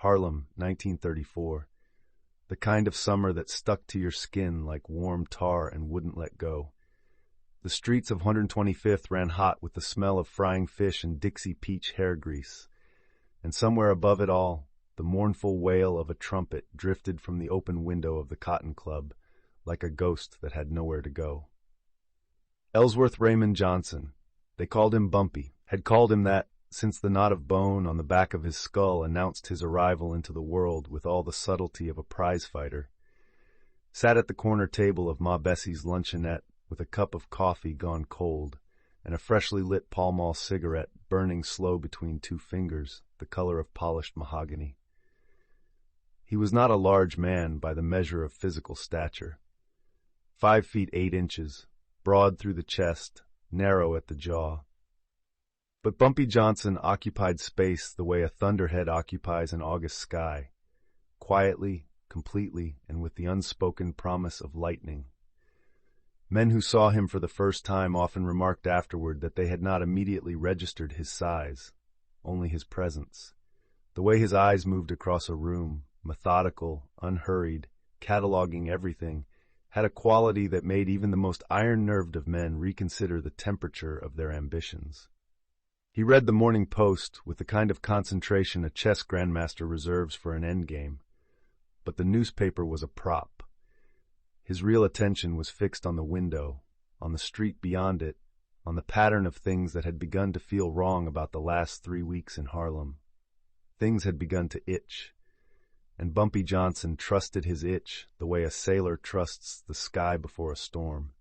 Harlem, 1934. The kind of summer that stuck to your skin like warm tar and wouldn't let go. The streets of 125th ran hot with the smell of frying fish and Dixie peach hair grease. And somewhere above it all, the mournful wail of a trumpet drifted from the open window of the Cotton Club, like a ghost that had nowhere to go. Ellsworth Raymond Johnson, they called him Bumpy, had called him that since the knot of bone on the back of his skull announced his arrival into the world with all the subtlety of a prize-fighter, sat at the corner table of Ma Bessie's luncheonette with a cup of coffee gone cold and a freshly lit Pall Mall cigarette burning slow between two fingers, the color of polished mahogany. He was not a large man by the measure of physical stature. 5 feet 8 inches, broad through the chest, narrow at the jaw. But Bumpy Johnson occupied space the way a thunderhead occupies an August sky, quietly, completely, and with the unspoken promise of lightning. Men who saw him for the first time often remarked afterward that they had not immediately registered his size, only his presence. The way his eyes moved across a room, methodical, unhurried, cataloging everything, had a quality that made even the most iron-nerved of men reconsider the temperature of their ambitions. He read the Morning Post with the kind of concentration a chess grandmaster reserves for an endgame, but the newspaper was a prop. His real attention was fixed on the window, on the street beyond it, on the pattern of things that had begun to feel wrong about the last 3 weeks in Harlem. Things had begun to itch, and Bumpy Johnson trusted his itch the way a sailor trusts the sky before a storm.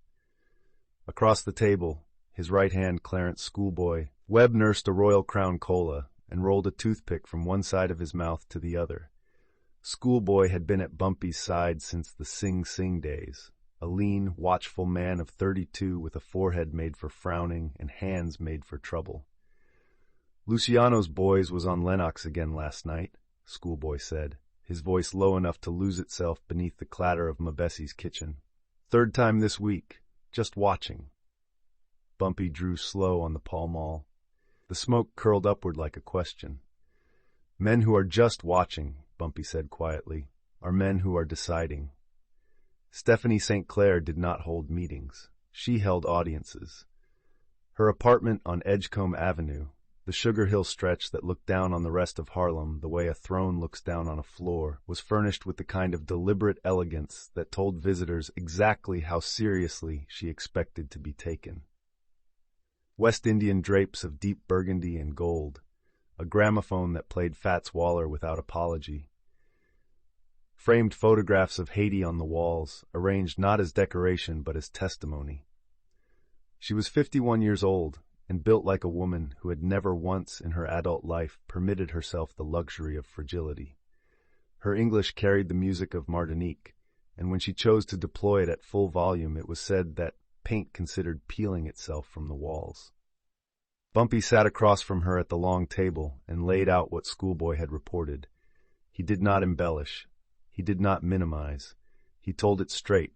Across the table, his right-hand Clarence schoolboy, Webb nursed a Royal Crown Cola and rolled a toothpick from one side of his mouth to the other. Schoolboy had been at Bumpy's side since the Sing Sing days, a lean, watchful man of 32 with a forehead made for frowning and hands made for trouble. Luciano's Boys was on Lenox again last night, Schoolboy said, his voice low enough to lose itself beneath the clatter of Ma Bessie's kitchen. 3rd time this week, just watching. Bumpy drew slow on the Pall Mall. The smoke curled upward like a question. Men who are just watching, Bumpy said quietly, are men who are deciding. Stephanie St. Clair did not hold meetings. She held audiences. Her apartment on Edgecombe Avenue, the Sugar Hill stretch that looked down on the rest of Harlem the way a throne looks down on a floor, was furnished with the kind of deliberate elegance that told visitors exactly how seriously she expected to be taken. West Indian drapes of deep burgundy and gold, a gramophone that played Fats Waller without apology, framed photographs of Haiti on the walls, arranged not as decoration but as testimony. She was 51 years old and built like a woman who had never once in her adult life permitted herself the luxury of fragility. Her English carried the music of Martinique, and when she chose to deploy it at full volume, it was said that paint considered peeling itself from the walls. Bumpy sat across from her at the long table and laid out what Schoolboy had reported. He did not embellish. He did not minimize. He told it straight,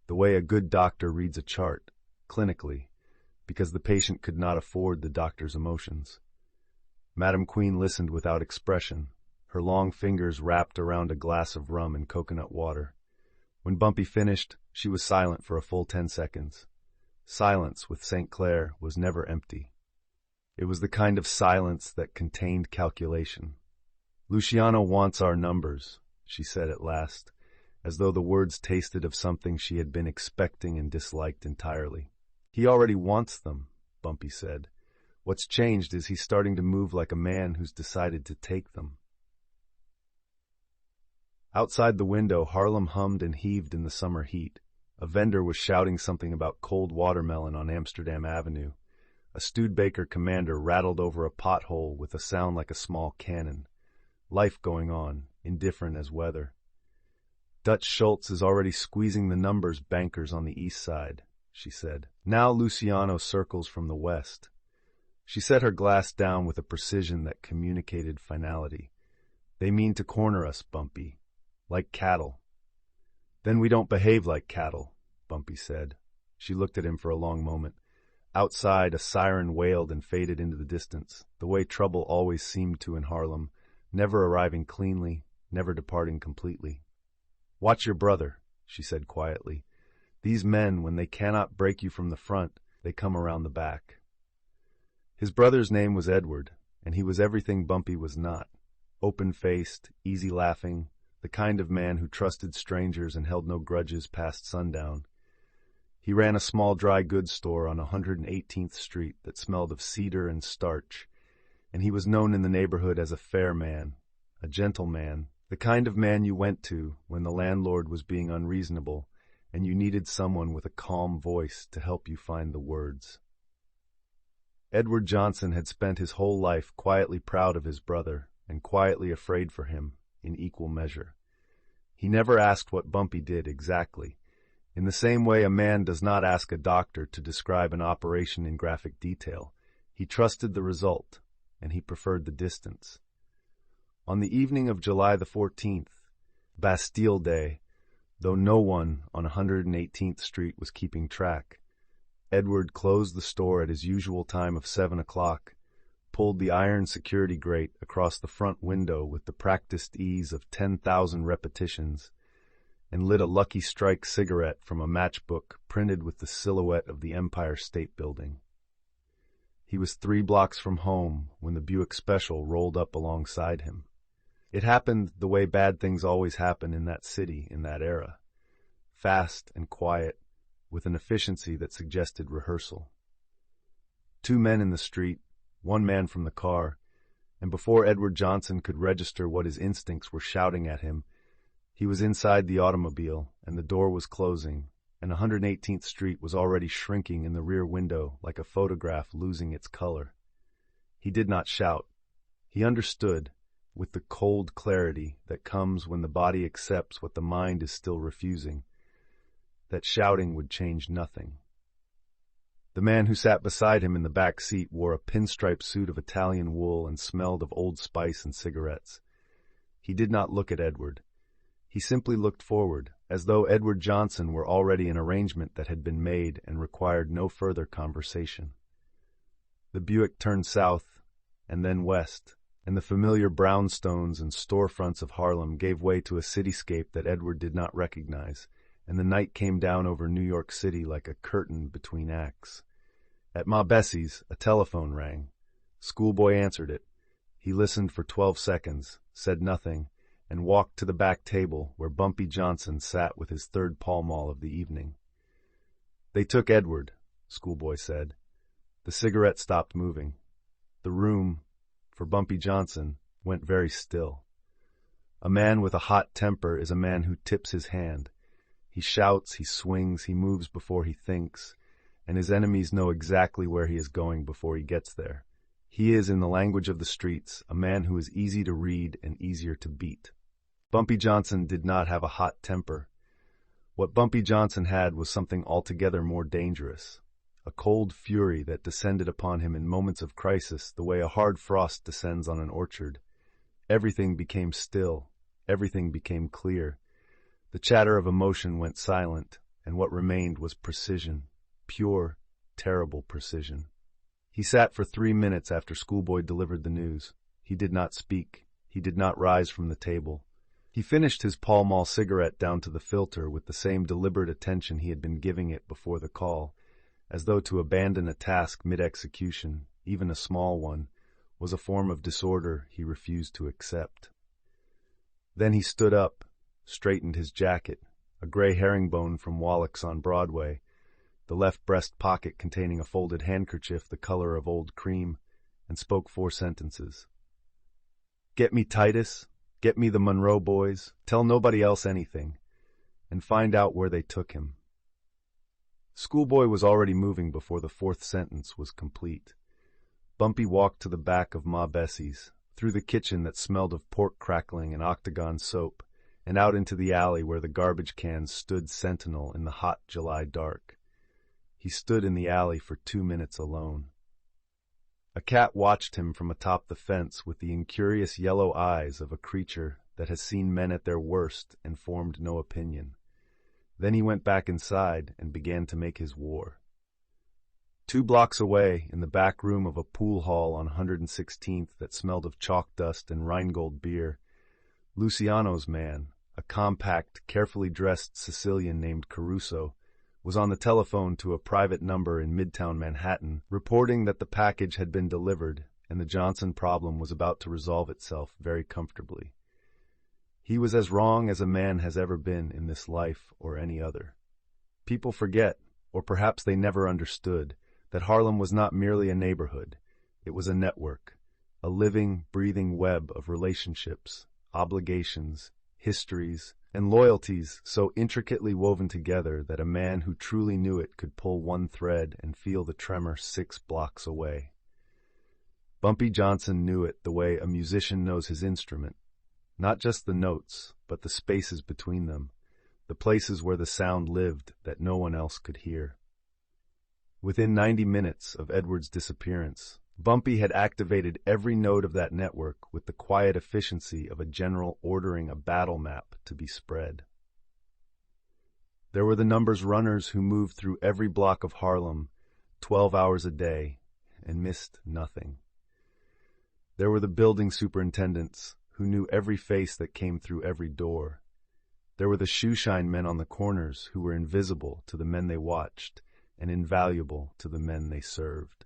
the way a good doctor reads a chart, clinically, because the patient could not afford the doctor's emotions. Madam Queen listened without expression, her long fingers wrapped around a glass of rum and coconut water. When Bumpy finished, she was silent for a full 10 seconds. Silence with St. Clair was never empty. It was the kind of silence that contained calculation. Luciano wants our numbers, she said at last, as though the words tasted of something she had been expecting and disliked entirely. He already wants them, Bumpy said. What's changed is he's starting to move like a man who's decided to take them. Outside the window, Harlem hummed and heaved in the summer heat. A vendor was shouting something about cold watermelon on Amsterdam Avenue. A Studebaker commander rattled over a pothole with a sound like a small cannon. Life going on, indifferent as weather. Dutch Schultz is already squeezing the numbers bankers on the east side, she said. Now Luciano circles from the west. She set her glass down with a precision that communicated finality. They mean to corner us, Bumpy. Like cattle. Then we don't behave like cattle, Bumpy said. She looked at him for a long moment. Outside, a siren wailed and faded into the distance, the way trouble always seemed to in Harlem, never arriving cleanly, never departing completely. "Watch your brother," she said quietly. "These men, when they cannot break you from the front, they come around the back." His brother's name was Edward, and he was everything Bumpy was not. Open-faced, easy-laughing, the kind of man who trusted strangers and held no grudges past sundown. He ran a small dry goods store on 118th Street that smelled of cedar and starch, and he was known in the neighborhood as a fair man, a gentleman, the kind of man you went to when the landlord was being unreasonable and you needed someone with a calm voice to help you find the words. Edward Johnson had spent his whole life quietly proud of his brother and quietly afraid for him in equal measure. He never asked what Bumpy did exactly. In the same way a man does not ask a doctor to describe an operation in graphic detail. He trusted the result, and he preferred the distance. On the evening of July the 14th, Bastille Day, though no one on 118th Street was keeping track, Edward closed the store at his usual time of 7 o'clock, pulled the iron security grate across the front window with the practiced ease of 10,000 repetitions, and lit a Lucky Strike cigarette from a matchbook printed with the silhouette of the Empire State Building. He was 3 blocks from home when the Buick Special rolled up alongside him. It happened the way bad things always happen in that city in that era, fast and quiet, with an efficiency that suggested rehearsal. 2 men in the street, 1 man from the car, and before Edward Johnson could register what his instincts were shouting at him, he was inside the automobile and the door was closing, and 118th Street was already shrinking in the rear window like a photograph losing its color. He did not shout. He understood, with the cold clarity that comes when the body accepts what the mind is still refusing, that shouting would change nothing. The man who sat beside him in the back seat wore a pinstripe suit of Italian wool and smelled of Old Spice and cigarettes. He did not look at Edward. He simply looked forward, as though Edward Johnson were already an arrangement that had been made and required no further conversation. The Buick turned south and then west, and the familiar brownstones and storefronts of Harlem gave way to a cityscape that Edward did not recognize, and the night came down over New York City like a curtain between acts. At Ma Bessie's, a telephone rang. Schoolboy answered it. He listened for 12 seconds, said nothing, and walked to the back table where Bumpy Johnson sat with his 3rd Pall Mall of the evening. "They took Edward," Schoolboy said. The cigarette stopped moving. The room, for Bumpy Johnson, went very still. A man with a hot temper is a man who tips his hand. He shouts, he swings, he moves before he thinks, and his enemies know exactly where he is going before he gets there. He is, in the language of the streets, a man who is easy to read and easier to beat. Bumpy Johnson did not have a hot temper. What Bumpy Johnson had was something altogether more dangerous, a cold fury that descended upon him in moments of crisis the way a hard frost descends on an orchard. Everything became still, everything became clear. The chatter of emotion went silent, and what remained was precision, pure, terrible precision. He sat for 3 minutes after Schoolboy delivered the news. He did not speak. He did not rise from the table. He finished his Pall Mall cigarette down to the filter with the same deliberate attention he had been giving it before the call, as though to abandon a task mid-execution, even a small one, was a form of disorder he refused to accept. Then he stood up, straightened his jacket, a gray herringbone from Wallach's on Broadway, the left breast pocket containing a folded handkerchief the color of old cream, and spoke 4 sentences. "Get me Titus, get me the Monroe boys, tell nobody else anything, and find out where they took him." Schoolboy was already moving before the 4th sentence was complete. Bumpy walked to the back of Ma Bessie's, through the kitchen that smelled of pork crackling and octagon soap, and out into the alley where the garbage cans stood sentinel in the hot July dark. He stood in the alley for 2 minutes alone. A cat watched him from atop the fence with the incurious yellow eyes of a creature that has seen men at their worst and formed no opinion. Then he went back inside and began to make his war. 2 blocks away, in the back room of a pool hall on 116th that smelled of chalk dust and Rheingold beer, Luciano's man, a compact, carefully dressed Sicilian named Caruso, was on the telephone to a private number in Midtown Manhattan, reporting that the package had been delivered and the Johnson problem was about to resolve itself very comfortably. He was as wrong as a man has ever been in this life or any other. People forget, or perhaps they never understood, that Harlem was not merely a neighborhood. It was a network, a living, breathing web of relationships, obligations, histories, and loyalties so intricately woven together that a man who truly knew it could pull one thread and feel the tremor 6 blocks away. Bumpy Johnson knew it the way a musician knows his instrument, not just the notes, but the spaces between them, the places where the sound lived that no one else could hear. Within 90 minutes of Edward's disappearance, Bumpy had activated every node of that network with the quiet efficiency of a general ordering a battle map to be spread. There were the numbers runners who moved through every block of Harlem 12 hours a day and missed nothing. There were the building superintendents who knew every face that came through every door. There were the shoeshine men on the corners who were invisible to the men they watched and invaluable to the men they served.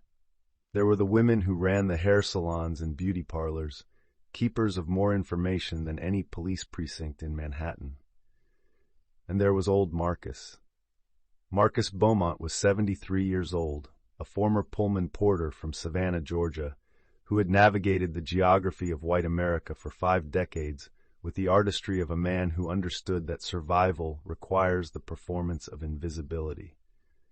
There were the women who ran the hair salons and beauty parlors, keepers of more information than any police precinct in Manhattan. And there was old Marcus. Marcus Beaumont was 73 years old, a former Pullman porter from Savannah, Georgia, who had navigated the geography of white America for 5 decades with the artistry of a man who understood that survival requires the performance of invisibility.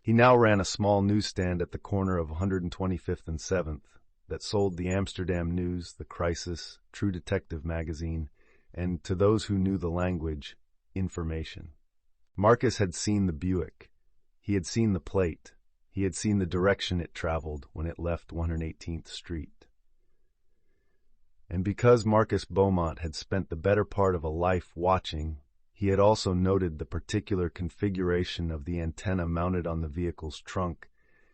He now ran a small newsstand at the corner of 125th and 7th that sold the Amsterdam News, the Crisis, True Detective magazine, and, to those who knew the language, information. Marcus had seen the Buick. He had seen the plate. He had seen the direction it traveled when it left 118th Street. And because Marcus Beaumont had spent the better part of a life watching, he had also noted the particular configuration of the antenna mounted on the vehicle's trunk,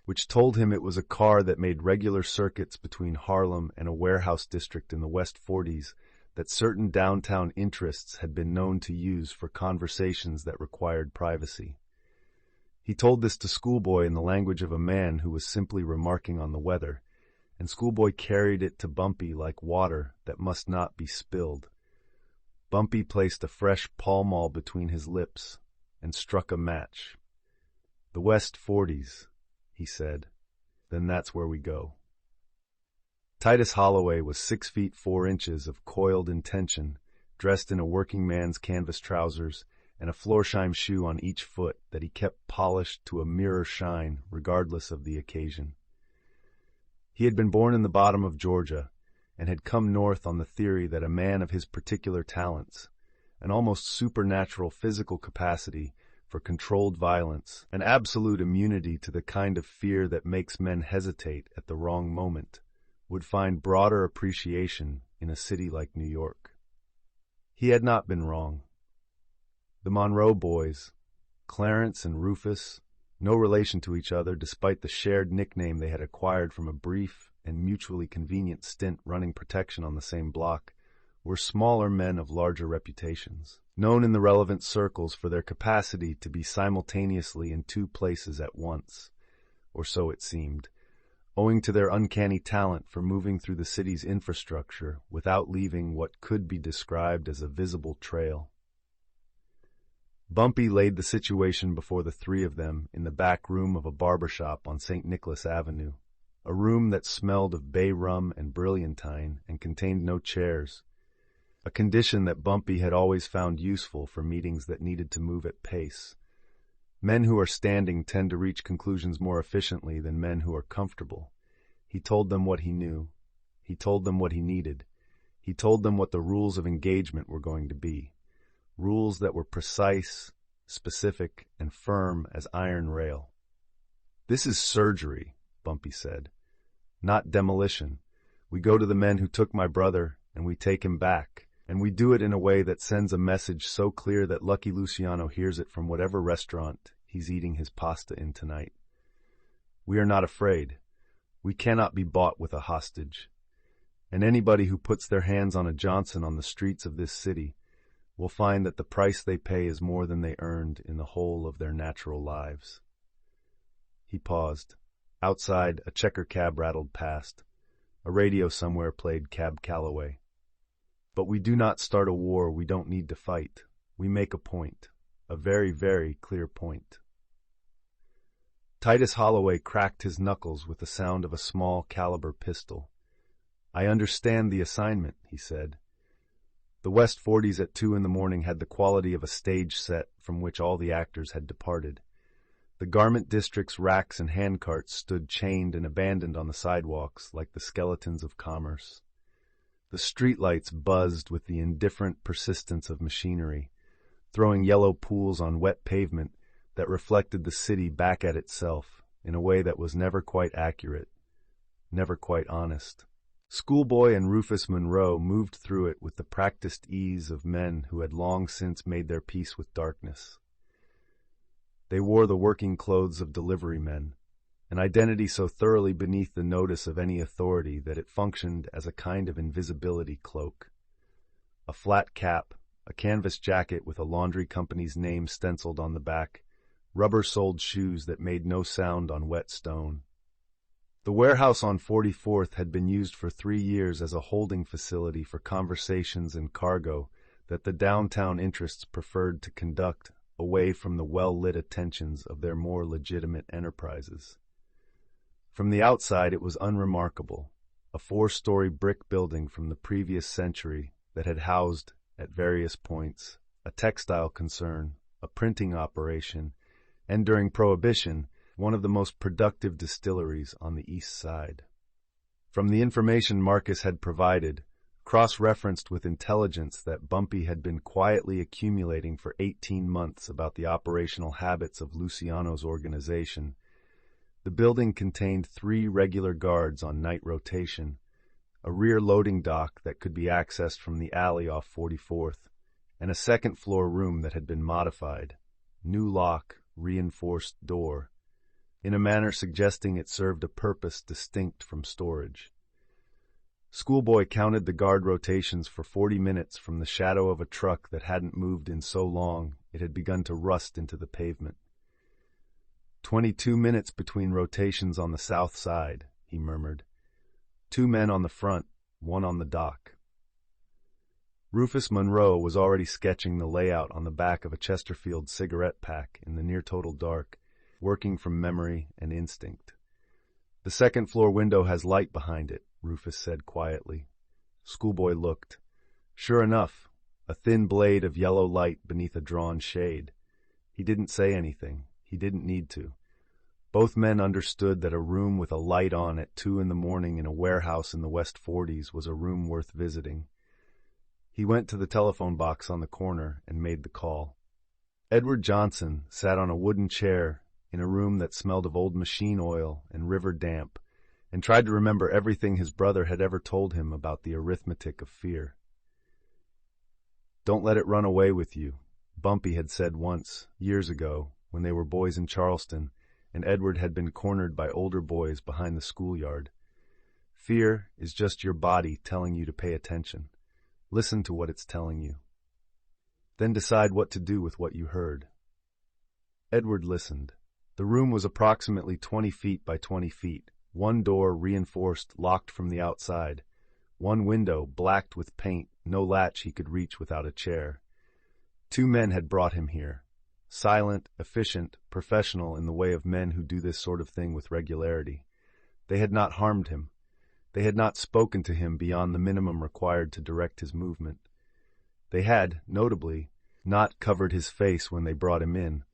which told him it was a car that made regular circuits between Harlem and a warehouse district in the West 40s that certain downtown interests had been known to use for conversations that required privacy. He told this to Schoolboy in the language of a man who was simply remarking on the weather, and Schoolboy carried it to Bumpy like water that must not be spilled. Bumpy placed a fresh Pall Mall between his lips and struck a match. "The West 40s, he said. "Then that's where we go." Titus Holloway was 6 feet 4 inches of coiled intention, dressed in a working man's canvas trousers and a Florsheim shoe on each foot that he kept polished to a mirror shine regardless of the occasion. He had been born in the bottom of Georgia and had come north on the theory that a man of his particular talents, an almost supernatural physical capacity for controlled violence, an absolute immunity to the kind of fear that makes men hesitate at the wrong moment, would find broader appreciation in a city like New York. He had not been wrong. The Monroe boys, Clarence and Rufus, no relation to each other despite the shared nickname they had acquired from a brief and mutually convenient stint running protection on the same block, were smaller men of larger reputations, known in the relevant circles for their capacity to be simultaneously in 2 places at once, or so it seemed, owing to their uncanny talent for moving through the city's infrastructure without leaving what could be described as a visible trail. Bumpy laid the situation before the 3 of them in the back room of a barber shop on St. Nicholas Avenue, a room that smelled of bay rum and brilliantine and contained no chairs, a condition that Bumpy had always found useful for meetings that needed to move at pace. Men who are standing tend to reach conclusions more efficiently than men who are comfortable. He told them what he knew. He told them what he needed. He told them what the rules of engagement were going to be. Rules that were precise, specific, and firm as iron rail. "This is surgery," Bumpy said, "not demolition. We go to the men who took my brother, and we take him back, and we do it in a way that sends a message so clear that Lucky Luciano hears it from whatever restaurant he's eating his pasta in tonight. We are not afraid. We cannot be bought with a hostage. And anybody who puts their hands on a Johnson on the streets of this city will find that the price they pay is more than they earned in the whole of their natural lives." He paused. Outside, a checker cab rattled past. A radio somewhere played Cab Calloway. "But we do not start a war we don't need to fight. We make a point. A very, very clear point." Titus Holloway cracked his knuckles with the sound of a small caliber pistol. "I understand the assignment," he said. The West 40s at 2 in the morning had the quality of a stage set from which all the actors had departed. The garment district's racks and handcarts stood chained and abandoned on the sidewalks like the skeletons of commerce. The streetlights buzzed with the indifferent persistence of machinery, throwing yellow pools on wet pavement that reflected the city back at itself in a way that was never quite accurate, never quite honest. Schoolboy and Rufus Monroe moved through it with the practiced ease of men who had long since made their peace with darkness. They wore the working clothes of delivery men, an identity so thoroughly beneath the notice of any authority that it functioned as a kind of invisibility cloak. A flat cap, a canvas jacket with a laundry company's name stenciled on the back, rubber-soled shoes that made no sound on wet stone. The warehouse on 44th had been used for 3 years as a holding facility for conversations and cargo that the downtown interests preferred to conduct away from the well-lit attentions of their more legitimate enterprises. From the outside it was unremarkable, a 4-story brick building from the previous century that had housed, at various points, a textile concern, a printing operation, and during Prohibition, one of the most productive distilleries on the East Side. From the information Marcus had provided, cross-referenced with intelligence that Bumpy had been quietly accumulating for 18 months about the operational habits of Luciano's organization, the building contained 3 regular guards on night rotation, a rear loading dock that could be accessed from the alley off 44th, and a second-floor room that had been modified, new lock, reinforced door, in a manner suggesting it served a purpose distinct from storage. Schoolboy counted the guard rotations for 40 minutes from the shadow of a truck that hadn't moved in so long it had begun to rust into the pavement. 22 minutes between rotations on the south side, he murmured. 2 men on the front, 1 on the dock. Rufus Monroe was already sketching the layout on the back of a Chesterfield cigarette pack in the near-total dark, working from memory and instinct. "The second-floor window has light behind it," Rufus said quietly. Schoolboy looked. Sure enough, a thin blade of yellow light beneath a drawn shade. He didn't say anything. He didn't need to. Both men understood that a room with a light on at 2 in the morning in a warehouse in the West 40s was a room worth visiting. He went to the telephone box on the corner and made the call. Edward Johnson sat on a wooden chair in a room that smelled of old machine oil and river damp, and tried to remember everything his brother had ever told him about the arithmetic of fear. "Don't let it run away with you," Bumpy had said once, years ago, when they were boys in Charleston, and Edward had been cornered by older boys behind the schoolyard. "Fear is just your body telling you to pay attention. Listen to what it's telling you. Then decide what to do with what you heard." Edward listened. The room was approximately 20 feet by 20 feet, 1 door reinforced, locked from the outside, 1 window blacked with paint, no latch he could reach without a chair. 2 men had brought him here, silent, efficient, professional in the way of men who do this sort of thing with regularity. They had not harmed him. They had not spoken to him beyond the minimum required to direct his movement. They had, notably, not covered his face when they brought him in,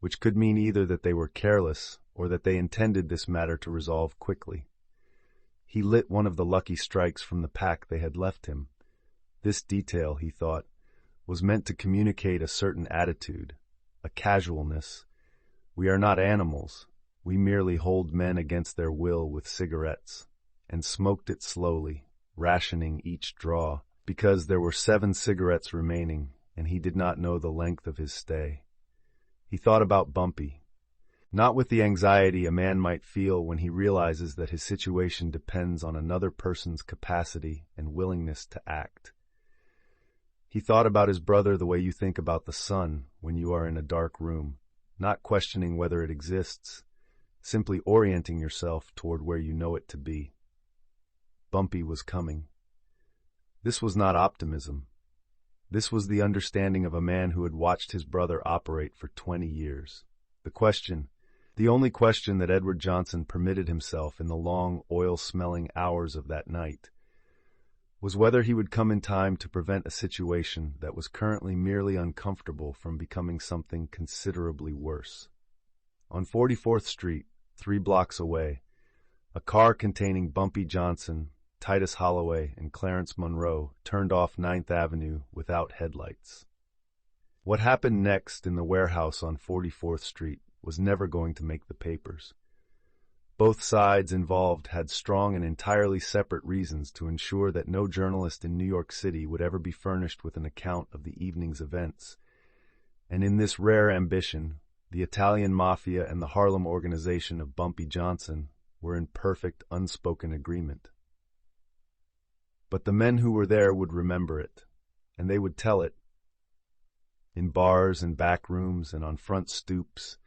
which could mean either that they were careless or that they intended this matter to resolve quickly. He lit one of the lucky strikes from the pack they had left him. This detail, he thought, was meant to communicate a certain attitude, a casualness. We are not animals. We merely hold men against their will with cigarettes, and smoked it slowly, rationing each draw, because there were 7 cigarettes remaining, and he did not know the length of his stay. He thought about Bumpy. Not with the anxiety a man might feel when he realizes that his situation depends on another person's capacity and willingness to act. He thought about his brother the way you think about the sun when you are in a dark room, not questioning whether it exists, simply orienting yourself toward where you know it to be. Bumpy was coming. This was not optimism. This was the understanding of a man who had watched his brother operate for 20 years. The only question that Edward Johnson permitted himself in the long, oil-smelling hours of that night, was whether he would come in time to prevent a situation that was currently merely uncomfortable from becoming something considerably worse. On 44th Street, 3 blocks away, a car containing Bumpy Johnson, Titus Holloway, and Clarence Monroe turned off 9th Avenue without headlights. What happened next in the warehouse on 44th Street was never going to make the papers. Both sides involved had strong and entirely separate reasons to ensure that no journalist in New York City would ever be furnished with an account of the evening's events. And in this rare ambition, the Italian Mafia and the Harlem organization of Bumpy Johnson were in perfect, unspoken agreement. But the men who were there would remember it, and they would tell it. In bars and back rooms and on front stoops,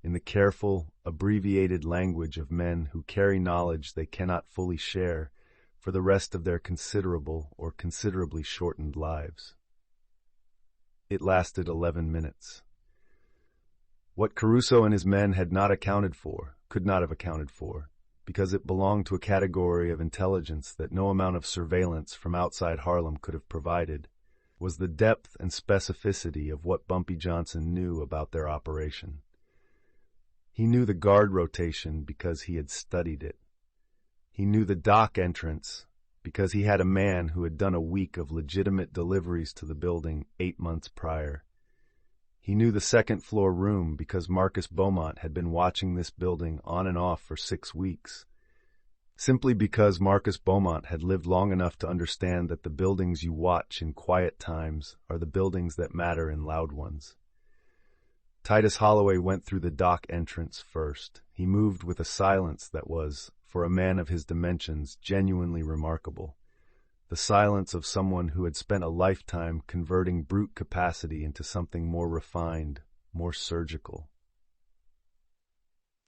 in the careful, abbreviated language of men who carry knowledge they cannot fully share for the rest of their considerable or considerably shortened lives. It lasted 11 minutes. What Caruso and his men had not accounted for, could not have accounted for, because it belonged to a category of intelligence that no amount of surveillance from outside Harlem could have provided, was the depth and specificity of what Bumpy Johnson knew about their operation. He knew the guard rotation because he had studied it. He knew the dock entrance because he had a man who had done a week of legitimate deliveries to the building 8 months prior. He knew the second-floor room because Marcus Beaumont had been watching this building on and off for 6 weeks, simply because Marcus Beaumont had lived long enough to understand that the buildings you watch in quiet times are the buildings that matter in loud ones. Titus Holloway went through the dock entrance first. He moved with a silence that was, for a man of his dimensions, genuinely remarkable. The silence of someone who had spent a lifetime converting brute capacity into something more refined, more surgical.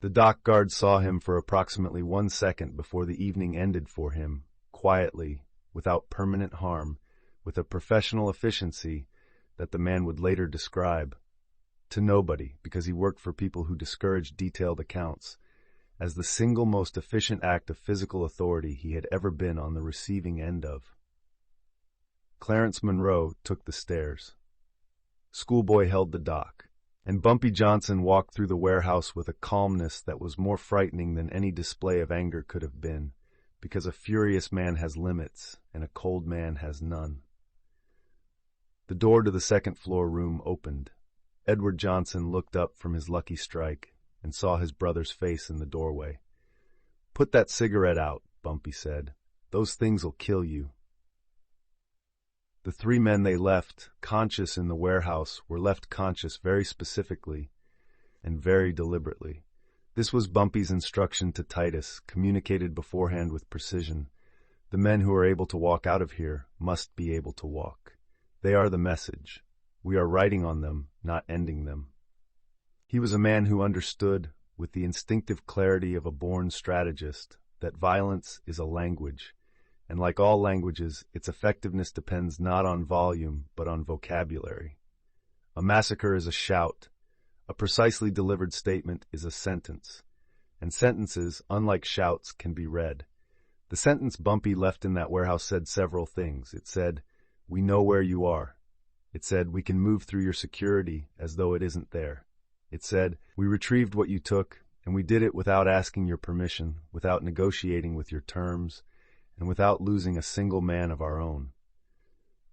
The dock guard saw him for approximately 1 second before the evening ended for him, quietly, without permanent harm, with a professional efficiency that the man would later describe, to nobody because he worked for people who discouraged detailed accounts, as the single most efficient act of physical authority he had ever been on the receiving end of. Clarence Monroe took the stairs. Schoolboy held the dock, and Bumpy Johnson walked through the warehouse with a calmness that was more frightening than any display of anger could have been, because a furious man has limits and a cold man has none. The door to the second-floor room opened. Edward Johnson looked up from his lucky strike and saw his brother's face in the doorway. "Put that cigarette out," Bumpy said. "Those things'll kill you." The 3 men they left, conscious in the warehouse, were left conscious very specifically and very deliberately. This was Bumpy's instruction to Titus, communicated beforehand with precision. The men who are able to walk out of here must be able to walk. They are the message. We are writing on them, not ending them. He was a man who understood, with the instinctive clarity of a born strategist, that violence is a language, and like all languages, its effectiveness depends not on volume, but on vocabulary. A massacre is a shout. A precisely delivered statement is a sentence. And sentences, unlike shouts, can be read. The sentence Bumpy left in that warehouse said several things. It said, "We know where you are." It said, "We can move through your security as though it isn't there." It said, "We retrieved what you took, and we did it without asking your permission, without negotiating with your terms, and without losing a single man of our own."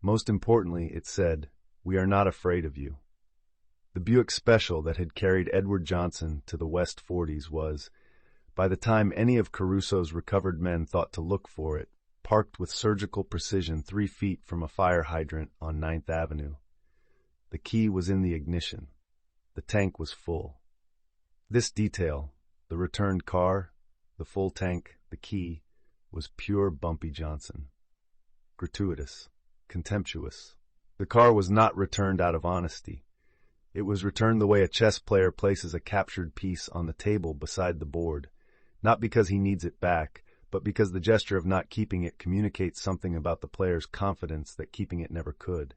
Most importantly, it said, "We are not afraid of you." The Buick Special that had carried Edward Johnson to the West 40s was, by the time any of Caruso's recovered men thought to look for it, parked with surgical precision 3 feet from a fire hydrant on 9th Avenue. The key was in the ignition. The tank was full. This detail, the returned car, the full tank, the key, was pure Bumpy Johnson. Gratuitous, contemptuous. The car was not returned out of honesty. It was returned the way a chess player places a captured piece on the table beside the board, not because he needs it back, but because the gesture of not keeping it communicates something about the player's confidence that keeping it never could.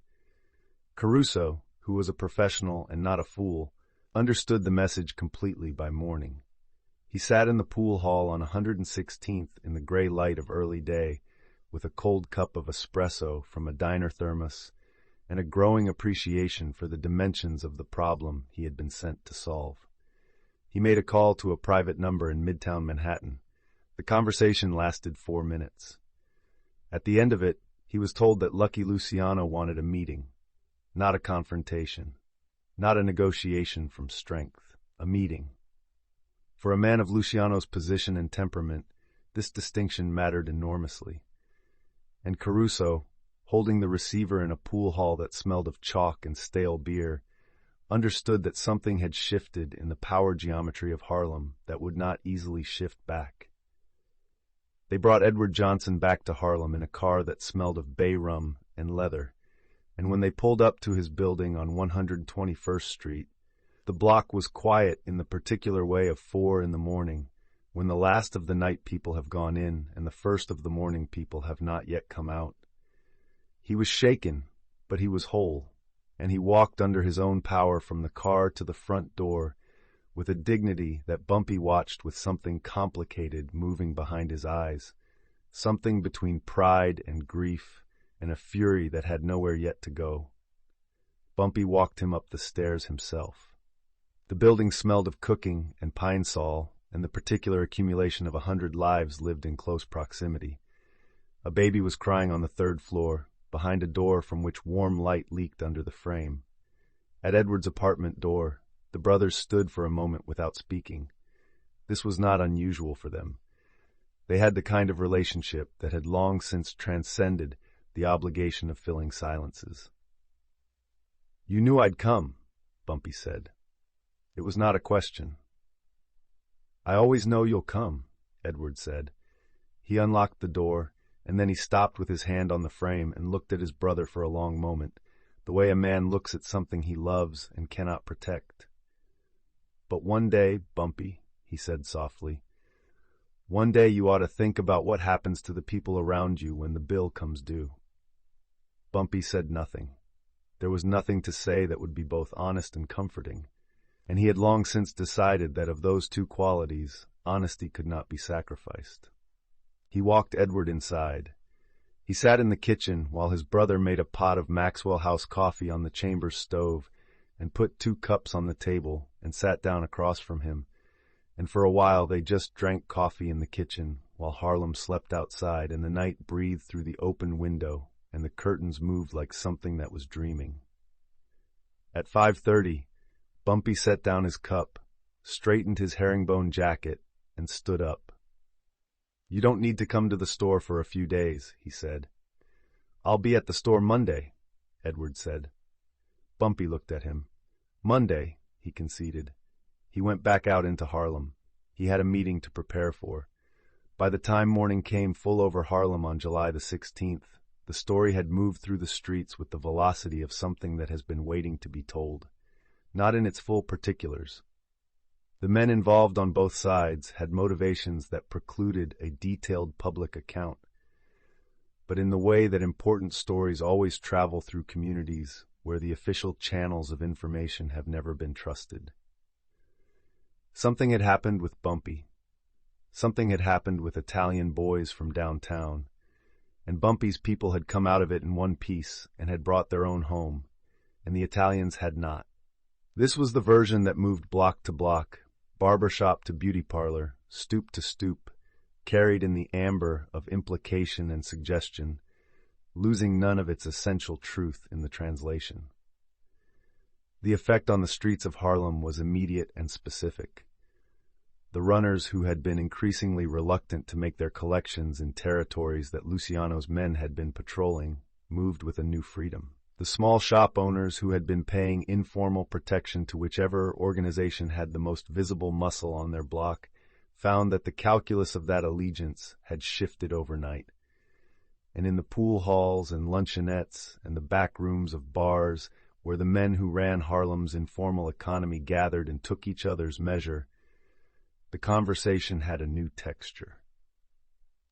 Caruso, who was a professional and not a fool, understood the message completely by morning. He sat in the pool hall on 116th in the gray light of early day, with a cold cup of espresso from a diner thermos and a growing appreciation for the dimensions of the problem he had been sent to solve. He made a call to a private number in Midtown Manhattan. The conversation lasted 4 minutes. At the end of it, he was told that Lucky Luciano wanted a meeting, not a confrontation, not a negotiation from strength, a meeting. For a man of Luciano's position and temperament, this distinction mattered enormously. And Caruso, holding the receiver in a pool hall that smelled of chalk and stale beer, understood that something had shifted in the power geometry of Harlem that would not easily shift back. They brought Edward Johnson back to Harlem in a car that smelled of bay rum and leather, and when they pulled up to his building on 121st Street, the block was quiet in the particular way of 4 in the morning, when the last of the night people have gone in and the first of the morning people have not yet come out. He was shaken, but he was whole, and he walked under his own power from the car to the front door with a dignity that Bumpy watched with something complicated moving behind his eyes, something between pride and grief and a fury that had nowhere yet to go. Bumpy walked him up the stairs himself. The building smelled of cooking and pine sol, and the particular accumulation of 100 lives lived in close proximity. A baby was crying on the 3rd floor, behind a door from which warm light leaked under the frame. At Edward's apartment door, the brothers stood for a moment without speaking. This was not unusual for them. They had the kind of relationship that had long since transcended the obligation of filling silences. "You knew I'd come," Bumpy said. It was not a question. "I always know you'll come," Edward said. He unlocked the door, and then he stopped with his hand on the frame and looked at his brother for a long moment, the way a man looks at something he loves and cannot protect. "But one day, Bumpy," he said softly, "one day you ought to think about what happens to the people around you when the bill comes due." Bumpy said nothing. There was nothing to say that would be both honest and comforting, and he had long since decided that of those two qualities, honesty could not be sacrificed. He walked Edward inside. He sat in the kitchen while his brother made a pot of Maxwell House coffee on the chamber stove and put 2 cups on the table and sat down across from him, and for a while they just drank coffee in the kitchen while Harlem slept outside and the night breathed through the open window and the curtains moved like something that was dreaming. At 5:30, Bumpy set down his cup, straightened his herringbone jacket, and stood up. "You don't need to come to the store for a few days," he said. "I'll be at the store Monday," Edward said. Bumpy looked at him. "Monday," he conceded. He went back out into Harlem. He had a meeting to prepare for. By the time morning came full over Harlem on July the 16th, the story had moved through the streets with the velocity of something that has been waiting to be told, not in its full particulars. The men involved on both sides had motivations that precluded a detailed public account, but in the way that important stories always travel through communities where the official channels of information have never been trusted. Something had happened with Bumpy. Something had happened with Italian boys from downtown, and Bumpy's people had come out of it in one piece and had brought their own home, and the Italians had not. This was the version that moved block to block, barbershop to beauty parlor, stoop to stoop, carried in the amber of implication and suggestion, losing none of its essential truth in the translation. The effect on the streets of Harlem was immediate and specific. The runners who had been increasingly reluctant to make their collections in territories that Luciano's men had been patrolling moved with a new freedom. The small shop owners who had been paying informal protection to whichever organization had the most visible muscle on their block found that the calculus of that allegiance had shifted overnight. And in the pool halls and luncheonettes and the back rooms of bars where the men who ran Harlem's informal economy gathered and took each other's measure, the conversation had a new texture.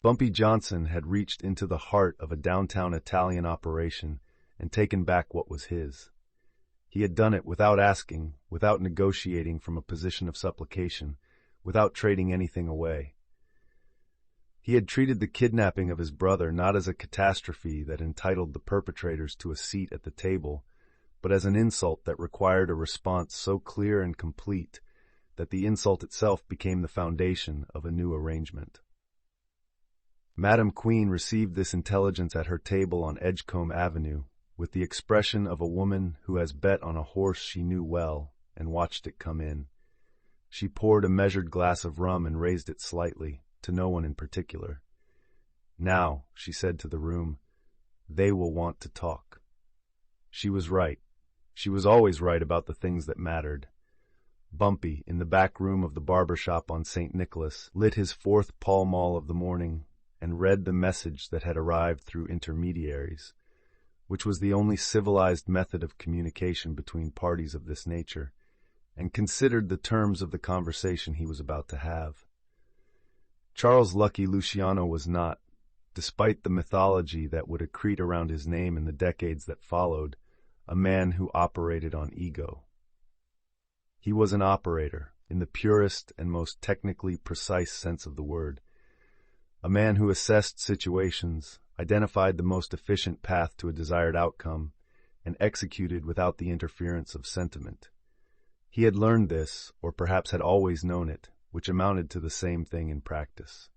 Bumpy Johnson had reached into the heart of a downtown Italian operation and taken back what was his. He had done it without asking, without negotiating from a position of supplication, without trading anything away. He had treated the kidnapping of his brother not as a catastrophe that entitled the perpetrators to a seat at the table, but as an insult that required a response so clear and complete that the insult itself became the foundation of a new arrangement. Madam Queen received this intelligence at her table on Edgecombe Avenue, with the expression of a woman who has bet on a horse she knew well and watched it come in. She poured a measured glass of rum and raised it slightly, to no one in particular. "Now," she said to the room, "they will want to talk." She was right. She was always right about the things that mattered. Bumpy, in the back room of the barber shop on St. Nicholas, lit his fourth Pall Mall of the morning and read the message that had arrived through intermediaries, which was the only civilized method of communication between parties of this nature, and considered the terms of the conversation he was about to have. Charles Lucky Luciano was not, despite the mythology that would accrete around his name in the decades that followed, a man who operated on ego. He was an operator, in the purest and most technically precise sense of the word, a man who assessed situations, identified the most efficient path to a desired outcome, and executed without the interference of sentiment. He had learned this, or perhaps had always known it, which amounted to the same thing in practice.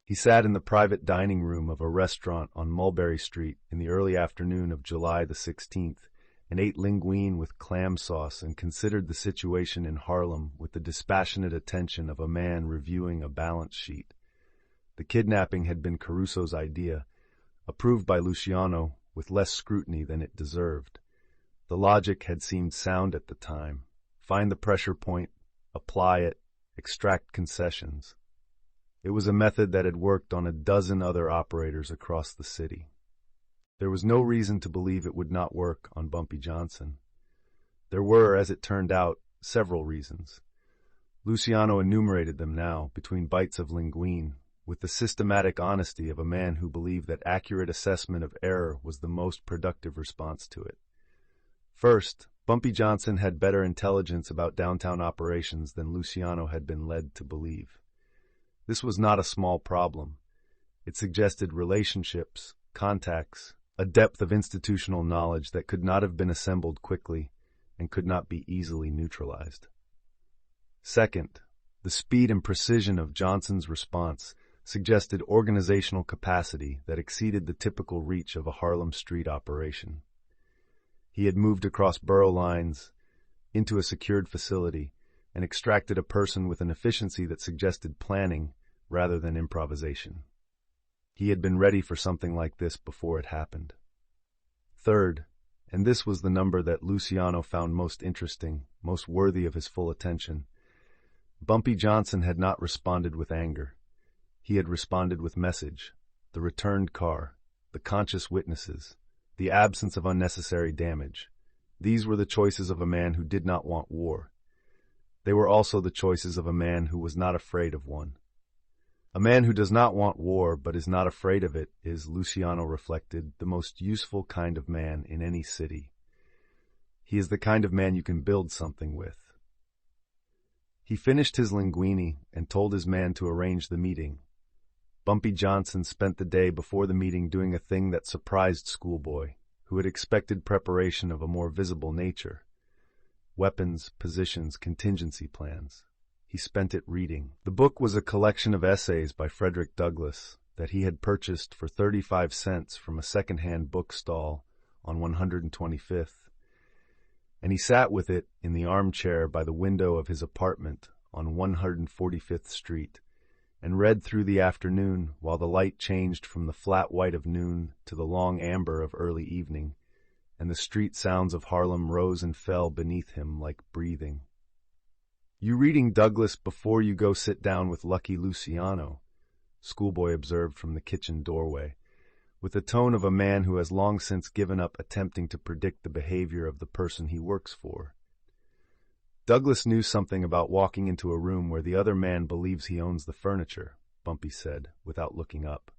He sat in the private dining room of a restaurant on Mulberry Street in the early afternoon of July the 16th, and ate linguine with clam sauce and considered the situation in Harlem with the dispassionate attention of a man reviewing a balance sheet. The kidnapping had been Caruso's idea, approved by Luciano with less scrutiny than it deserved. The logic had seemed sound at the time. Find the pressure point, apply it, extract concessions. It was a method that had worked on a dozen other operators across the city. There was no reason to believe it would not work on Bumpy Johnson. There were, as it turned out, several reasons. Luciano enumerated them now, between bites of linguine, with the systematic honesty of a man who believed that accurate assessment of error was the most productive response to it. First, Bumpy Johnson had better intelligence about downtown operations than Luciano had been led to believe. This was not a small problem. It suggested relationships, contacts, a depth of institutional knowledge that could not have been assembled quickly and could not be easily neutralized. Second, the speed and precision of Johnson's response suggested organizational capacity that exceeded the typical reach of a Harlem street operation. He had moved across borough lines into a secured facility and extracted a person with an efficiency that suggested planning rather than improvisation. He had been ready for something like this before it happened. Third, and this was the number that Luciano found most interesting, most worthy of his full attention, Bumpy Johnson had not responded with anger. He had responded with message, the returned car, the conscious witnesses, the absence of unnecessary damage. These were the choices of a man who did not want war. They were also the choices of a man who was not afraid of one. A man who does not want war but is not afraid of it is, Luciano reflected, the most useful kind of man in any city. He is the kind of man you can build something with. He finished his linguine and told his man to arrange the meeting. Bumpy Johnson spent the day before the meeting doing a thing that surprised Schoolboy, who had expected preparation of a more visible nature. Weapons, positions, contingency plans. He spent it reading. The book was a collection of essays by Frederick Douglass that he had purchased for 35 cents from a second-hand book stall on 125th, and he sat with it in the armchair by the window of his apartment on 145th Street, and read through the afternoon while the light changed from the flat white of noon to the long amber of early evening, and the street sounds of Harlem rose and fell beneath him like breathing. "You reading Douglas before you go sit down with Lucky Luciano?" Schoolboy observed from the kitchen doorway, with the tone of a man who has long since given up attempting to predict the behavior of the person he works for. "Douglas knew something about walking into a room where the other man believes he owns the furniture," Bumpy said, without looking up.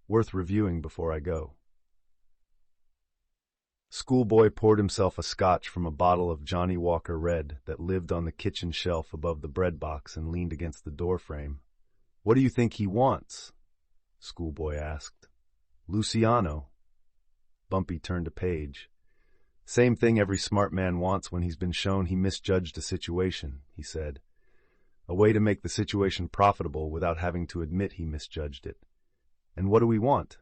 "Worth reviewing before I go." Schoolboy poured himself a scotch from a bottle of Johnny Walker Red that lived on the kitchen shelf above the bread box and leaned against the doorframe. "What do you think he wants?" Schoolboy asked. "Luciano." Bumpy turned a page. "Same thing every smart man wants when he's been shown he misjudged a situation," he said. "A way to make the situation profitable without having to admit he misjudged it. And what do we want?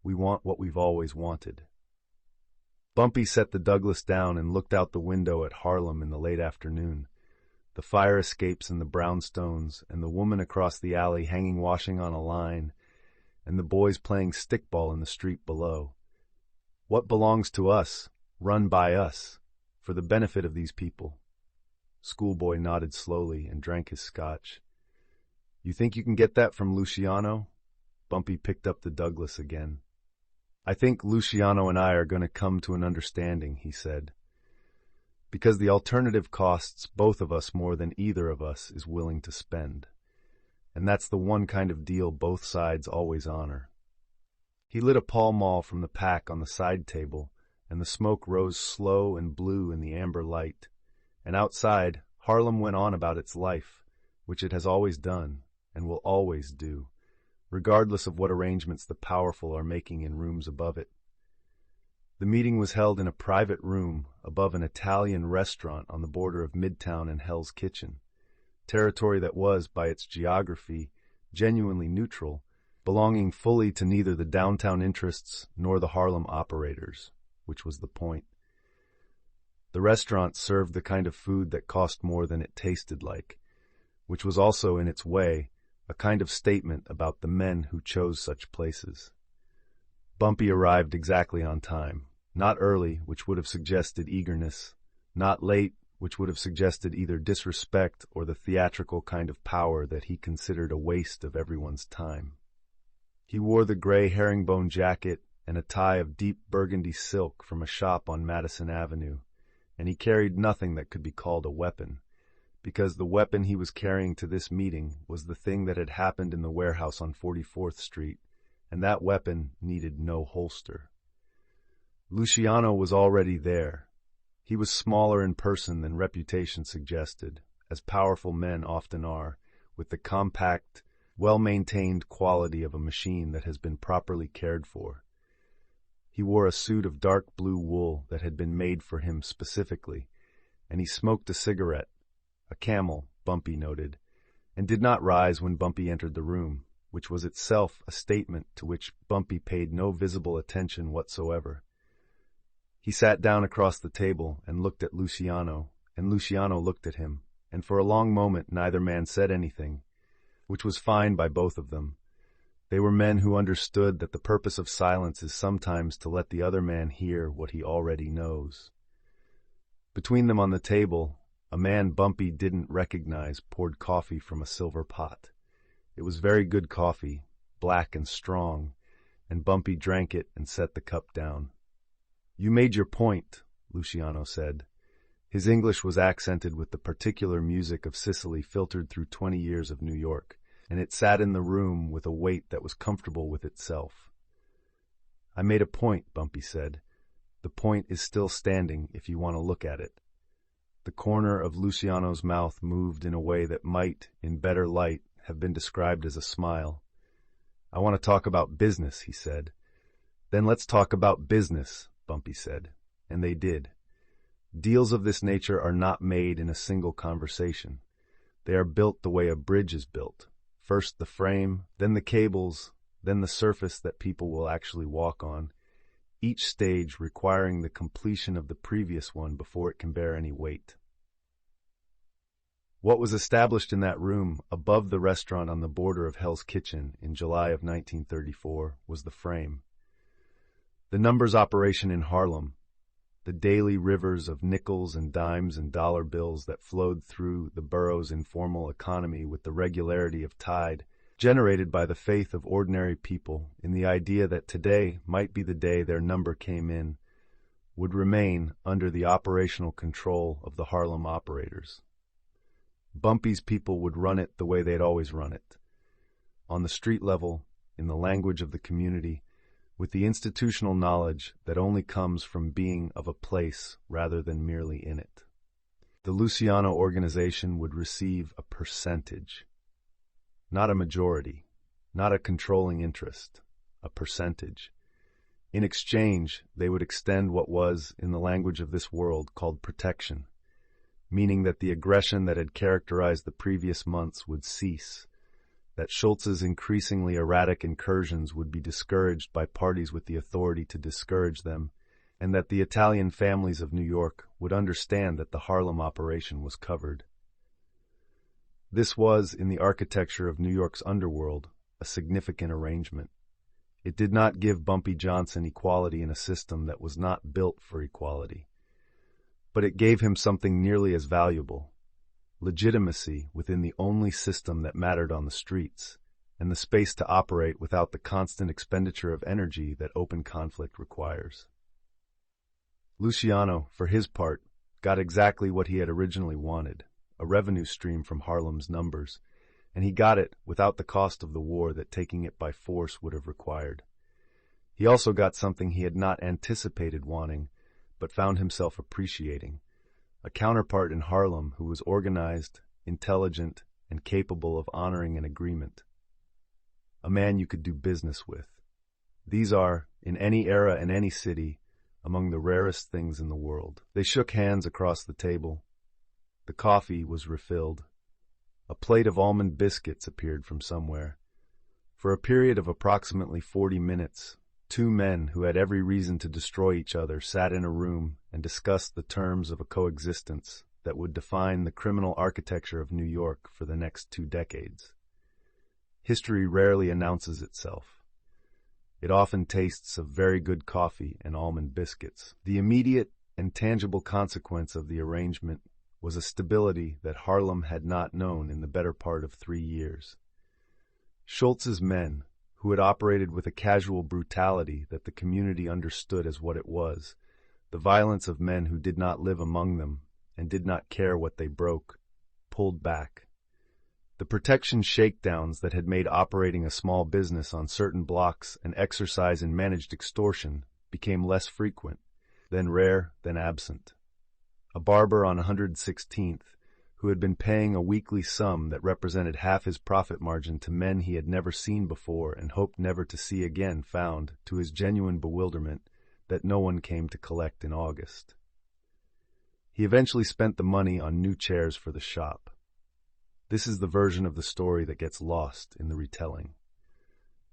We want what we've always wanted." Bumpy set the Douglas down and looked out the window at Harlem in the late afternoon, the fire escapes and the brownstones, and the woman across the alley hanging washing on a line, and the boys playing stickball in the street below. What belongs to us, run by us, for the benefit of these people? Schoolboy nodded slowly and drank his scotch. "You think you can get that from Luciano?" Bumpy picked up the Douglas again. "I think Luciano and I are going to come to an understanding," he said, "because the alternative costs both of us more than either of us is willing to spend. And that's the one kind of deal both sides always honor." He lit a Pall Mall from the pack on the side table, and the smoke rose slow and blue in the amber light. And outside, Harlem went on about its life, which it has always done and will always do, regardless of what arrangements the powerful are making in rooms above it. The meeting was held in a private room above an Italian restaurant on the border of Midtown and Hell's Kitchen, territory that was, by its geography, genuinely neutral, belonging fully to neither the downtown interests nor the Harlem operators, which was the point. The restaurant served the kind of food that cost more than it tasted like, which was also, in its way, a kind of statement about the men who chose such places. Bumpy arrived exactly on time, not early, which would have suggested eagerness, not late, which would have suggested either disrespect or the theatrical kind of power that he considered a waste of everyone's time. He wore the gray herringbone jacket and a tie of deep burgundy silk from a shop on Madison Avenue, and he carried nothing that could be called a weapon, because the weapon he was carrying to this meeting was the thing that had happened in the warehouse on 44th Street, and that weapon needed no holster. Luciano was already there. He was smaller in person than reputation suggested, as powerful men often are, with the compact, well-maintained quality of a machine that has been properly cared for. He wore a suit of dark blue wool that had been made for him specifically, and he smoked a cigarette, a Camel, Bumpy noted, and did not rise when Bumpy entered the room, which was itself a statement to which Bumpy paid no visible attention whatsoever. He sat down across the table and looked at Luciano, and Luciano looked at him, and for a long moment neither man said anything, which was fine by both of them. They were men who understood that the purpose of silence is sometimes to let the other man hear what he already knows. Between them on the table, a man Bumpy didn't recognize poured coffee from a silver pot. It was very good coffee, black and strong, and Bumpy drank it and set the cup down. "You made your point," Luciano said. His English was accented with the particular music of Sicily filtered through 20 years of New York, and it sat in the room with a weight that was comfortable with itself. "I made a point," Bumpy said. "The point is still standing if you want to look at it." The corner of Luciano's mouth moved in a way that might, in better light, have been described as a smile. "I want to talk about business," he said. "Then let's talk about business," Bumpy said. And they did. Deals of this nature are not made in a single conversation. They are built the way a bridge is built. First the frame, then the cables, then the surface that people will actually walk on, each stage requiring the completion of the previous one before it can bear any weight. What was established in that room above the restaurant on the border of Hell's Kitchen in July of 1934 was the frame. The numbers operation in Harlem, the daily rivers of nickels and dimes and dollar bills that flowed through the borough's informal economy with the regularity of tide, generated by the faith of ordinary people in the idea that today might be the day their number came in, would remain under the operational control of the Harlem operators. Bumpy's people would run it the way they'd always run it, on the street level, in the language of the community, with the institutional knowledge that only comes from being of a place rather than merely in it. The Luciano organization would receive a percentage, not a majority, not a controlling interest, a percentage. In exchange, they would extend what was, in the language of this world, called protection, meaning that the aggression that had characterized the previous months would cease, that Schultz's increasingly erratic incursions would be discouraged by parties with the authority to discourage them, and that the Italian families of New York would understand that the Harlem operation was covered. This was, in the architecture of New York's underworld, a significant arrangement. It did not give Bumpy Johnson equality in a system that was not built for equality, but it gave him something nearly as valuable: legitimacy within the only system that mattered on the streets, and the space to operate without the constant expenditure of energy that open conflict requires. Luciano, for his part, got exactly what he had originally wanted, a revenue stream from Harlem's numbers, and he got it without the cost of the war that taking it by force would have required. He also got something he had not anticipated wanting, but found himself appreciating: a counterpart in Harlem who was organized, intelligent, and capable of honoring an agreement. A man you could do business with. These are, in any era and any city, among the rarest things in the world. They shook hands across the table. The coffee was refilled. A plate of almond biscuits appeared from somewhere. For a period of approximately 40 minutes, two men who had every reason to destroy each other sat in a room and discussed the terms of a coexistence that would define the criminal architecture of New York for the next 2 decades. History rarely announces itself. It often tastes of very good coffee and almond biscuits. The immediate and tangible consequence of the arrangement was a stability that Harlem had not known in the better part of 3 years. Schultz's men, who had operated with a casual brutality that the community understood as what it was, the violence of men who did not live among them and did not care what they broke, pulled back. The protection shakedowns that had made operating a small business on certain blocks an exercise in managed extortion became less frequent, then rare, then absent. A barber on 116th, who had been paying a weekly sum that represented half his profit margin to men he had never seen before and hoped never to see again, found, to his genuine bewilderment, that no one came to collect in August. He eventually spent the money on new chairs for the shop. This is the version of the story that gets lost in the retelling.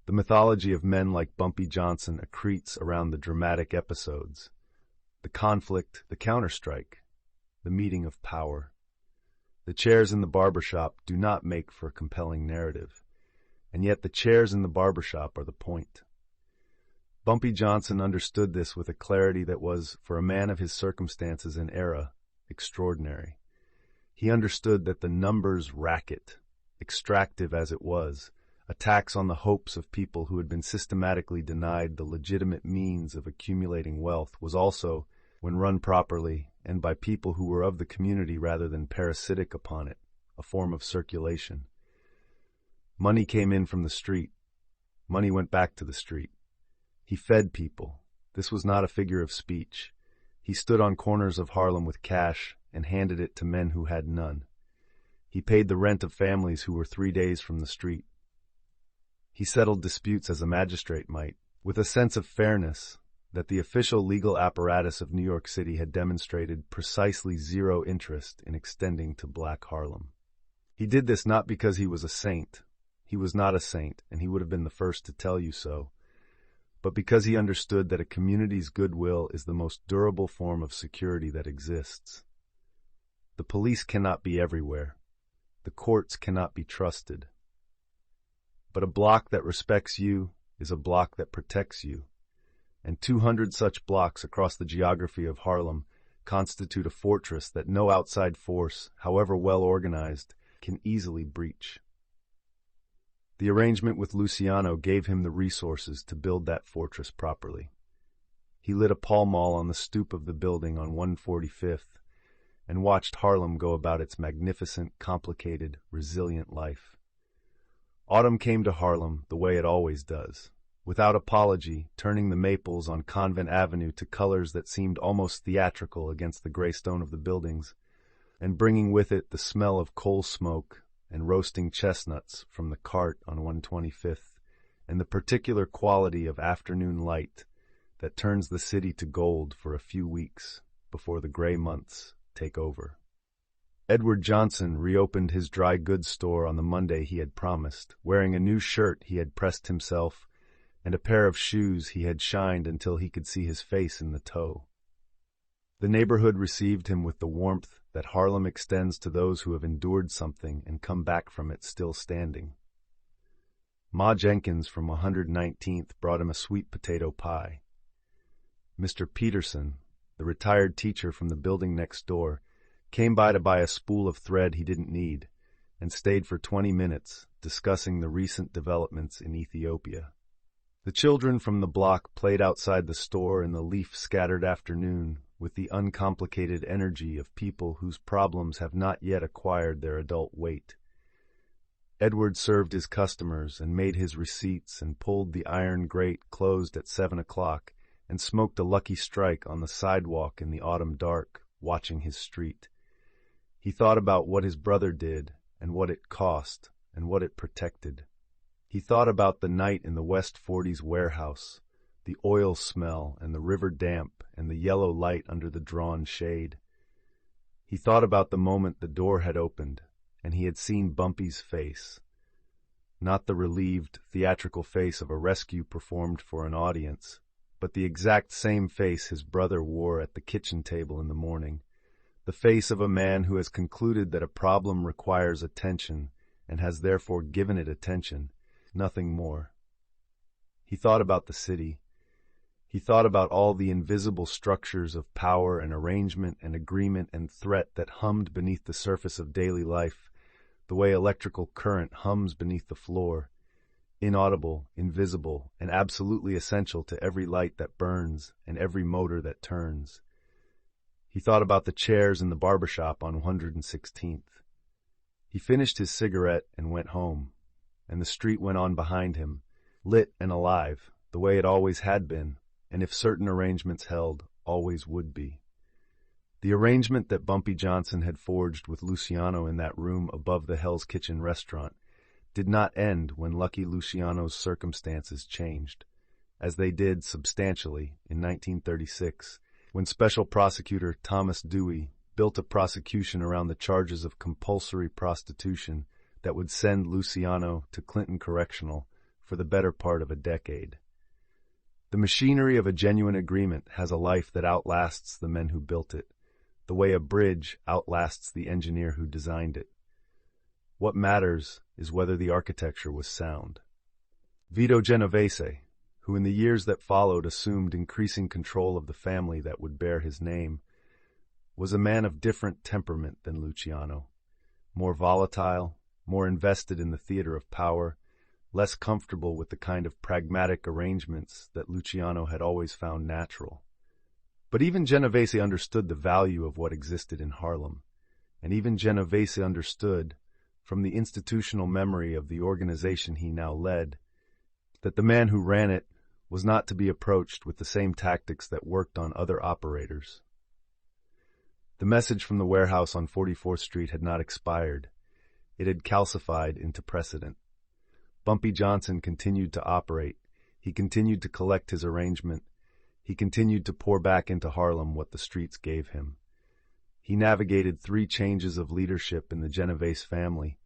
The mythology of men like Bumpy Johnson accretes around the dramatic episodes, the conflict, the counterstrike, the meeting of power. The chairs in the barbershop do not make for a compelling narrative, and yet the chairs in the barbershop are the point. Bumpy Johnson understood this with a clarity that was, for a man of his circumstances and era, extraordinary. He understood that the numbers racket, extractive as it was, a tax on the hopes of people who had been systematically denied the legitimate means of accumulating wealth, was also, when run properly, and by people who were of the community rather than parasitic upon it, a form of circulation. Money came in from the street. Money went back to the street. He fed people. This was not a figure of speech. He stood on corners of Harlem with cash and handed it to men who had none. He paid the rent of families who were 3 days from the street. He settled disputes as a magistrate might, with a sense of fairness that the official legal apparatus of New York City had demonstrated precisely zero interest in extending to Black Harlem. He did this not because he was a saint. He was not a saint, and he would have been the first to tell you so, but because he understood that a community's goodwill is the most durable form of security that exists. The police cannot be everywhere. The courts cannot be trusted. But a block that respects you is a block that protects you. and 200 such blocks across the geography of Harlem constitute a fortress that no outside force, however well organized, can easily breach. The arrangement with Luciano gave him the resources to build that fortress properly. He lit a Pall Mall on the stoop of the building on 145th and watched Harlem go about its magnificent, complicated, resilient life. Autumn came to Harlem the way it always does, without apology, turning the maples on Convent Avenue to colors that seemed almost theatrical against the gray stone of the buildings, and bringing with it the smell of coal smoke and roasting chestnuts from the cart on 125th, and the particular quality of afternoon light that turns the city to gold for a few weeks before the gray months take over. Edward Johnson reopened his dry goods store on the Monday he had promised, wearing a new shirt he had pressed himself and a pair of shoes he had shined until he could see his face in the toe. The neighborhood received him with the warmth that Harlem extends to those who have endured something and come back from it still standing. Ma Jenkins from 119th brought him a sweet potato pie. Mr. Peterson, the retired teacher from the building next door, came by to buy a spool of thread he didn't need and stayed for 20 minutes discussing the recent developments in Ethiopia. The children from the block played outside the store in the leaf-scattered afternoon with the uncomplicated energy of people whose problems have not yet acquired their adult weight. Edward served his customers and made his receipts and pulled the iron grate closed at 7 o'clock and smoked a lucky strike on the sidewalk in the autumn dark, watching his street. He thought about what his brother did and what it cost and what it protected. He thought about the night in the West 40s warehouse, the oil smell and the river damp and the yellow light under the drawn shade. He thought about the moment the door had opened and he had seen Bumpy's face. Not the relieved, theatrical face of a rescue performed for an audience, but the exact same face his brother wore at the kitchen table in the morning, the face of a man who has concluded that a problem requires attention and has therefore given it attention, nothing more. He thought about the city. He thought about all the invisible structures of power and arrangement and agreement and threat that hummed beneath the surface of daily life, the way electrical current hums beneath the floor, inaudible, invisible, and absolutely essential to every light that burns and every motor that turns. He thought about the chairs in the barber shop on 116th. He finished his cigarette and went home, and the street went on behind him, lit and alive, the way it always had been, and if certain arrangements held, always would be. The arrangement that Bumpy Johnson had forged with Luciano in that room above the Hell's Kitchen restaurant did not end when lucky Luciano's circumstances changed, as they did substantially in 1936, when Special Prosecutor Thomas Dewey built a prosecution around the charges of compulsory prostitution that would send Luciano to Clinton Correctional for the better part of a decade. The machinery of a genuine agreement has a life that outlasts the men who built it, the way a bridge outlasts the engineer who designed it. What matters is whether the architecture was sound. Vito Genovese, who in the years that followed assumed increasing control of the family that would bear his name, was a man of different temperament than Luciano, more volatile, more invested in the theater of power, less comfortable with the kind of pragmatic arrangements that Luciano had always found natural. But even Genovese understood the value of what existed in Harlem, and even Genovese understood, from the institutional memory of the organization he now led, that the man who ran it was not to be approached with the same tactics that worked on other operators. The message from the warehouse on 44th Street had not expired. It had calcified into precedent. Bumpy Johnson continued to operate. He continued to collect his arrangement. He continued to pour back into Harlem what the streets gave him. He navigated 3 changes of leadership in the Genovese family,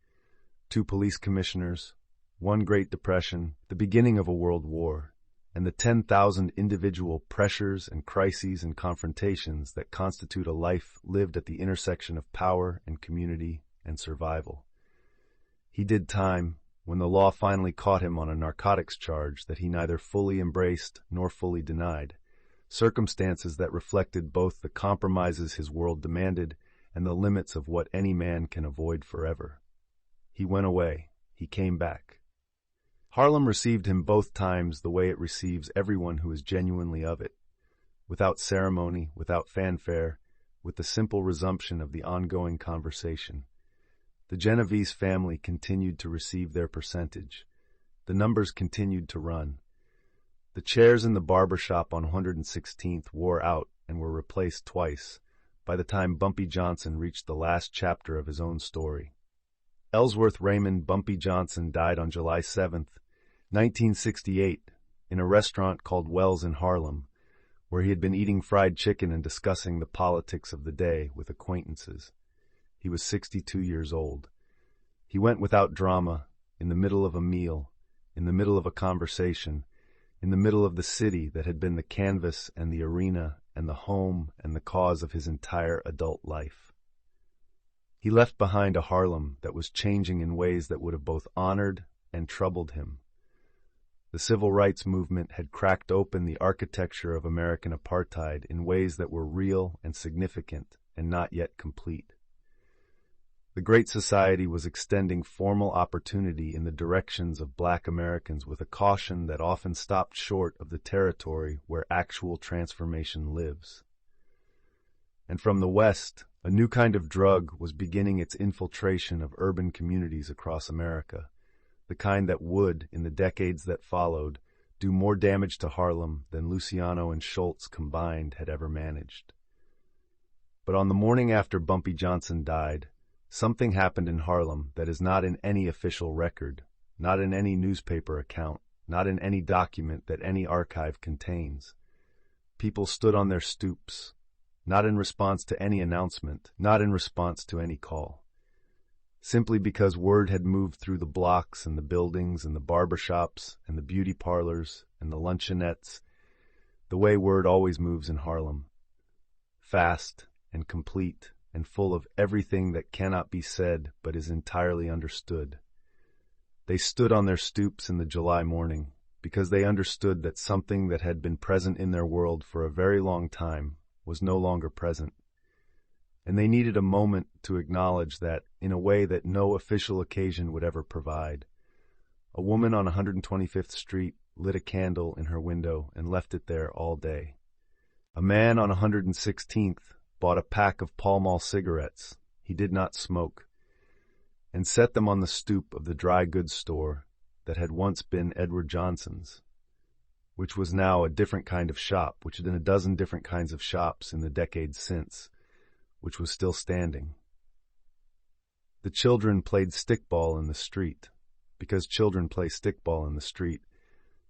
2 police commissioners, 1 Great Depression, the beginning of a world war, and the 10,000 individual pressures and crises and confrontations that constitute a life lived at the intersection of power and community and survival. He did time when the law finally caught him on a narcotics charge that he neither fully embraced nor fully denied, circumstances that reflected both the compromises his world demanded and the limits of what any man can avoid forever. He went away. He came back. Harlem received him both times the way it receives everyone who is genuinely of it, without ceremony, without fanfare, with the simple resumption of the ongoing conversation. The Genovese family continued to receive their percentage. The numbers continued to run. The chairs in the barber shop on 116th wore out and were replaced twice by the time Bumpy Johnson reached the last chapter of his own story. Ellsworth Raymond Bumpy Johnson died on July 7, 1968, in a restaurant called Wells in Harlem, where he had been eating fried chicken and discussing the politics of the day with acquaintances. He was 62 years old. He went without drama, in the middle of a meal, in the middle of a conversation, in the middle of the city that had been the canvas and the arena and the home and the cause of his entire adult life. He left behind a Harlem that was changing in ways that would have both honored and troubled him. The civil rights movement had cracked open the architecture of American apartheid in ways that were real and significant and not yet complete. The Great Society was extending formal opportunity in the directions of Black Americans with a caution that often stopped short of the territory where actual transformation lives. And from the West, a new kind of drug was beginning its infiltration of urban communities across America, the kind that would, in the decades that followed, do more damage to Harlem than Luciano and Schultz combined had ever managed. But on the morning after Bumpy Johnson died, something happened in Harlem that is not in any official record, not in any newspaper account, not in any document that any archive contains. People stood on their stoops, not in response to any announcement, not in response to any call. Simply because word had moved through the blocks and the buildings and the barber shops and the beauty parlors and the luncheonettes, the way word always moves in Harlem. Fast and complete and full of everything that cannot be said but is entirely understood. They stood on their stoops in the July morning because they understood that something that had been present in their world for a very long time was no longer present. And they needed a moment to acknowledge that in a way that no official occasion would ever provide. A woman on 125th Street lit a candle in her window and left it there all day. A man on 116th bought a pack of Pall Mall cigarettes, he did not smoke, and set them on the stoop of the dry goods store that had once been Edward Johnson's, which was now a different kind of shop, which had been a dozen different kinds of shops in the decades since, which was still standing. The children played stickball in the street, because children play stickball in the street,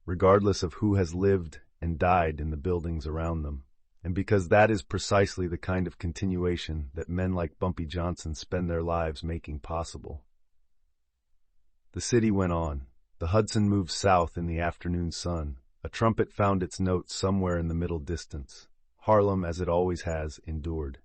regardless of who has lived and died in the buildings around them, and because that is precisely the kind of continuation that men like Bumpy Johnson spend their lives making possible. The city went on. The Hudson moved south in the afternoon sun. A trumpet found its notes somewhere in the middle distance. Harlem, as it always has, endured.